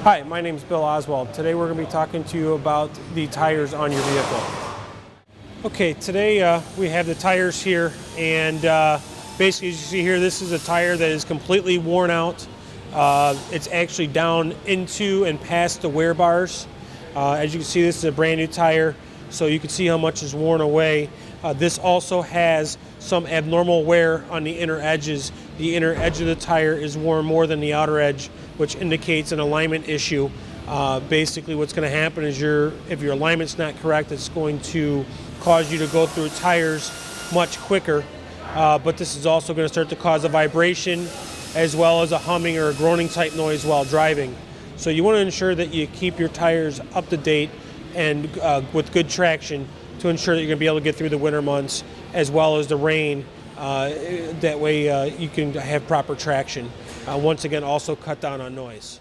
Hi, my name is Bill Oswald. Today we're going to be talking to you about the tires on your vehicle. Okay, today we have the tires here, and basically as you see here, this is a tire that is completely worn out. It's actually down into and past the wear bars. As you can see, this is a brand new tire, so you can see how much is worn away. This also has some abnormal wear on the inner edges. The inner edge of the tire is worn more than the outer edge, which indicates an alignment issue. Basically what's going to happen is if your alignment's not correct, it's going to cause you to go through tires much quicker. But this is also going to start to cause a vibration as well as a humming or a groaning type noise while driving. So you want to ensure that you keep your tires up to date and with good traction to ensure that you're going to be able to get through the winter months as well as the rain. That way you can have proper traction. Once again, also cut down on noise.